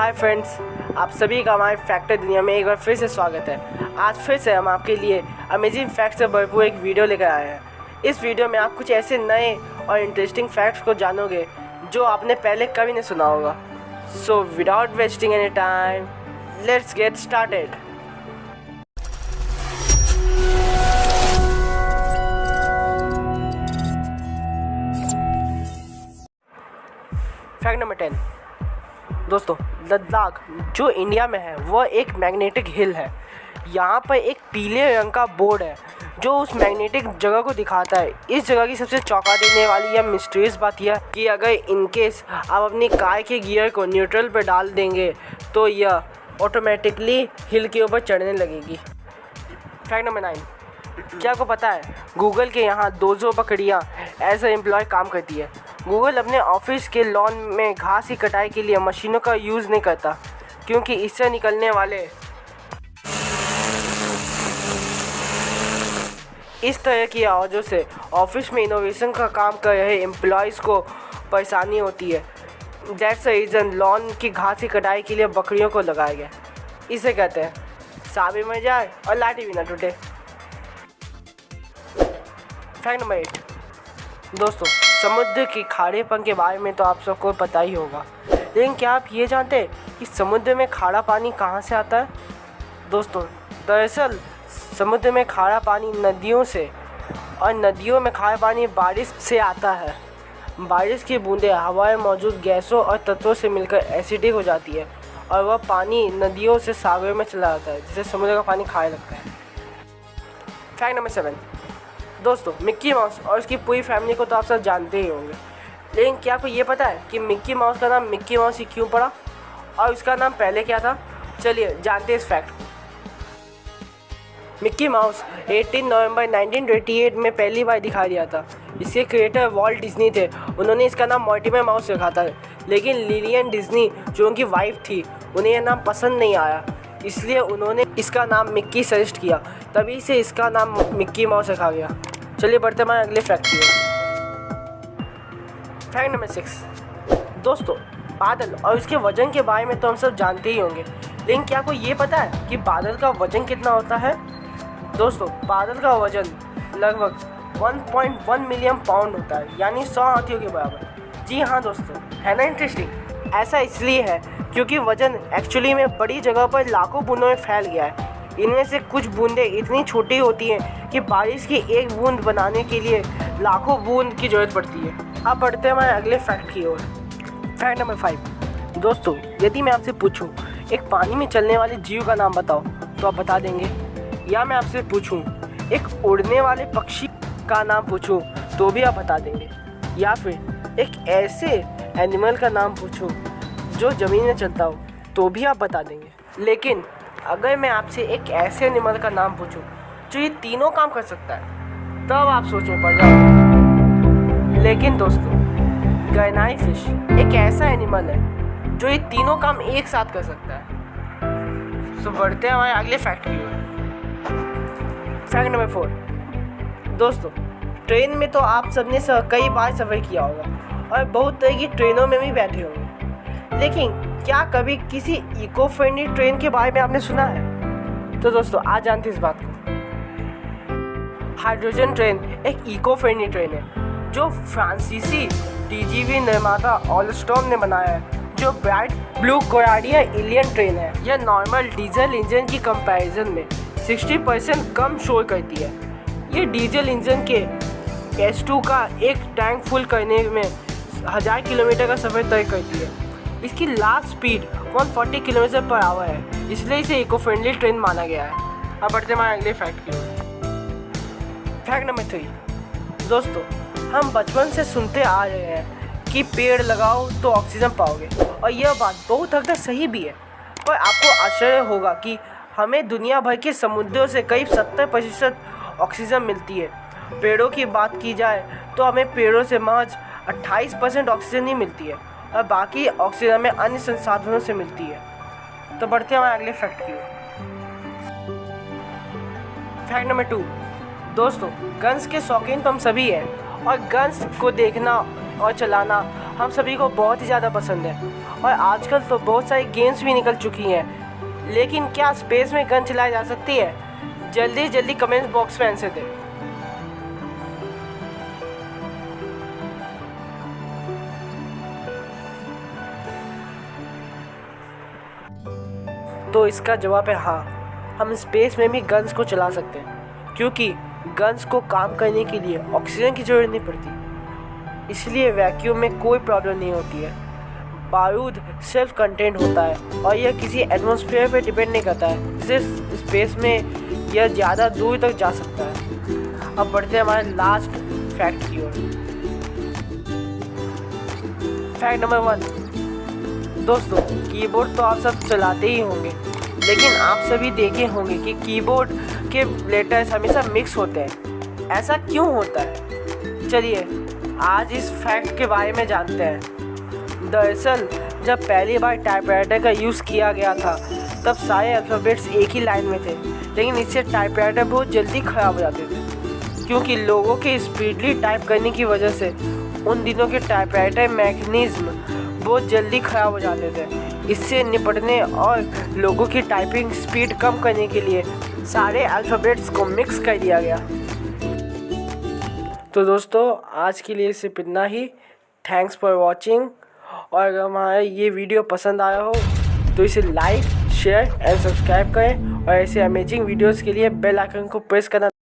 Hi friends, आप सभी का हमारे फैक्टर दुनिया में एक बार फिर से स्वागत है। आज फिर से हम आपके लिए अमेजिंग फैक्ट्स से भरपूर एक वीडियो लेकर आए हैं। इस वीडियो में आप कुछ ऐसे नए और इंटरेस्टिंग फैक्ट्स को जानोगे जो आपने पहले कभी नहीं सुना होगा। So without wasting any time, let's get started. Fact number 10। दोस्तों, लद्दाख जो इंडिया में है वह एक मैग्नेटिक हिल है। यहाँ पर एक पीले रंग का बोर्ड है जो उस मैग्नेटिक जगह को दिखाता है। इस जगह की सबसे चौंका देने वाली या मिस्टीरियस बात यह कि अगर इनकेस आप अपनी कार के गियर को न्यूट्रल पर डाल देंगे तो यह ऑटोमेटिकली हिल के ऊपर चढ़ने लगेगी। Fact number 9। क्या आपको पता है गूगल के यहाँ 200 बकरियाँ एज ए एम्प्लॉय काम करती है। गूगल अपने ऑफिस के लॉन में घास की कटाई के लिए मशीनों का यूज़ नहीं करता क्योंकि इससे निकलने वाले इस तरह की आवाज़ों से ऑफिस में इनोवेशन का काम कर रहे एम्प्लॉयज़ को परेशानी होती है। दैट्स द रीज़न लॉन की घास की कटाई के लिए बकरियों को लगाया गया। इसे कहते हैं सांप भी मर जाए और लाठी भी ना टूटे। Fact number 8। दोस्तों, समुद्र के खारेपन के बारे में तो आप सबको पता ही होगा, लेकिन क्या आप ये जानते हैं कि समुद्र में खारा पानी कहाँ से आता है? दोस्तों, दरअसल समुद्र में खारा पानी नदियों से और नदियों में खारा पानी बारिश से आता है। बारिश की बूंदें हवा में मौजूद गैसों और तत्वों से मिलकर एसिडिक हो जाती है और वह पानी नदियों से सागर में चला जाता है, जिससे समुद्र का पानी खारा लगता है। Fact number 7। दोस्तों, मिक्की माउस और उसकी पूरी फैमिली को तो आप सब जानते ही होंगे, लेकिन क्या आपको ये पता है कि मिक्की माउस का नाम मिक्की माउस ही क्यों पड़ा और उसका नाम पहले क्या था? चलिए जानते हैं इस फैक्ट को। मिक्की माउस 18 नवंबर 1928 में पहली बार दिखाई दिया था। इसके क्रिएटर वॉल्ट डिज्नी थे। उन्होंने इसका नाम मॉर्टिमर माउस रखा था, लेकिन लिलियन डिज्नी जो उनकी वाइफ थी उन्हें यह नाम पसंद नहीं आया, इसलिए उन्होंने इसका नाम मिक्की सजेस्ट किया। तभी से इसका नाम मिक्की माउस रखा गया। चलिए बढ़ते हैं अगले फैक्ट की ओर। Fact number 6। दोस्तों, बादल और उसके वजन के बारे में तो हम सब जानते ही होंगे, लेकिन क्या आपको ये पता है कि बादल का वजन कितना होता है? दोस्तों, बादल का वजन लगभग 1.1 मिलियन पाउंड होता है, यानी 100 हाथियों के बराबर। जी हाँ दोस्तों, है ना इंटरेस्टिंग? ऐसा इसलिए है क्योंकि वजन एक्चुअली में बड़ी जगह पर लाखों बूंदों में फैल गया है। इनमें से कुछ बूंदें इतनी छोटी होती हैं कि बारिश की एक बूंद बनाने के लिए लाखों बूंद की ज़रूरत पड़ती है। अब बढ़ते हैं हमारे अगले फैक्ट की ओर। Fact number 5। दोस्तों, यदि मैं आपसे पूछूं एक पानी में चलने वाले जीव का नाम बताओ तो आप बता देंगे, या मैं आपसे पूछूं एक उड़ने वाले पक्षी का नाम पूछूं तो भी आप बता देंगे, या फिर एक ऐसे एनिमल का नाम पूछूं जो ज़मीन में चलता हो तो भी आप बता देंगे। लेकिन अगर मैं आपसे एक ऐसे एनिमल का नाम पूछूं जो ये तीनों काम कर सकता है, तब आप सोच में पड़ जाओगे। लेकिन दोस्तों, गरनाई फिश एक ऐसा एनिमल है जो ये तीनों काम एक साथ कर सकता है। सो बढ़ते हैं हमारे अगले फैक्ट की ओर। Fact number 4। दोस्तों, ट्रेन में तो आप सबने कई बार सफ़र किया होगा और बहुत तरह की ट्रेनों में भी बैठे होंगे, लेकिन क्या कभी किसी इको फ्रेंडली ट्रेन के बारे में आपने सुना है? तो दोस्तों, आज जानते हैं इस बात को। हाइड्रोजन ट्रेन एक इको फ्रेंडली ट्रेन है जो फ्रांसीसी टीजीवी निर्माता ऑलस्टॉम ने बनाया है, जो bright blue Coradia alien train है। यह नॉर्मल डीजल इंजन की कंपैरिजन में 60% कम शोर करती है। ये डीजल इंजन के S2 का एक टैंक फुल करने में 1000 किलोमीटर का सफ़र तय करती है। इसकी last speed 140 kilometre per hour है, इसलिए इसे इको फ्रेंडली ट्रेन माना गया है। अब बढ़ते हैं अगले फैक्ट की ओर। Fact number 3। दोस्तों, हम बचपन से सुनते आ रहे हैं कि पेड़ लगाओ तो ऑक्सीजन पाओगे, और यह बात बहुत हद तक सही भी है। पर आपको आश्चर्य होगा कि हमें दुनिया भर के समुद्रों से करीब 70% ऑक्सीजन मिलती है। पेड़ों की बात की जाए तो हमें पेड़ों से महज 28% ऑक्सीजन ही मिलती है और बाकी ऑक्सीजन हमें अन्य संसाधनों से मिलती है। तो बढ़ते हैं अगले फैक्ट की ओर। Fact number 2। दोस्तों, गन्स के शौकीन तो हम सभी हैं और गन्स को देखना और चलाना हम सभी को बहुत ही ज़्यादा पसंद है। और आजकल तो बहुत सारी गेम्स भी निकल चुकी हैं, लेकिन क्या स्पेस में गन चलाई जा सकती है? जल्दी जल्दी कमेंट बॉक्स में आंसर दें। तो इसका जवाब है हाँ, हम स्पेस में भी गन्स को चला सकते हैं, क्योंकि गन्स को काम करने के लिए ऑक्सीजन की ज़रूरत नहीं पड़ती, इसलिए वैक्यूम में कोई प्रॉब्लम नहीं होती है। बारूद सेल्फ कंटेंट होता है और यह किसी एटमॉस्फेयर पर डिपेंड नहीं करता है, जिससे स्पेस में यह ज़्यादा दूर तक जा सकता है। अब बढ़ते हैं हमारे लास्ट फैक्ट की ओर। Fact number 1। दोस्तों, कीबोर्ड तो आप सब चलाते ही होंगे, लेकिन आप सभी देखे होंगे कि कीबोर्ड के लेटर्स हमेशा मिक्स होते हैं। ऐसा क्यों होता है? चलिए आज इस फैक्ट के बारे में जानते हैं। दरअसल जब पहली बार टाइपराइटर का यूज़ किया गया था, तब सारे अल्फ़ाबेट्स एक ही लाइन में थे, लेकिन इससे टाइपराइटर बहुत जल्दी ख़राब हो जाते थे, क्योंकि लोगों के स्पीडली टाइप करने की वजह से उन दिनों के टाइपराइटर मैकेनिज़्म बहुत जल्दी ख़राब हो जाते थे। इससे निपटने और लोगों की टाइपिंग स्पीड कम करने के लिए सारे अल्फ़ाबेट्स को मिक्स कर दिया गया। तो दोस्तों, आज के लिए सिर्फ इतना ही। Thanks for watching. और अगर हमारा ये वीडियो पसंद आया हो तो इसे लाइक, शेयर एंड सब्सक्राइब करें, और ऐसे अमेजिंग वीडियोस के लिए बेल आइकन को प्रेस करना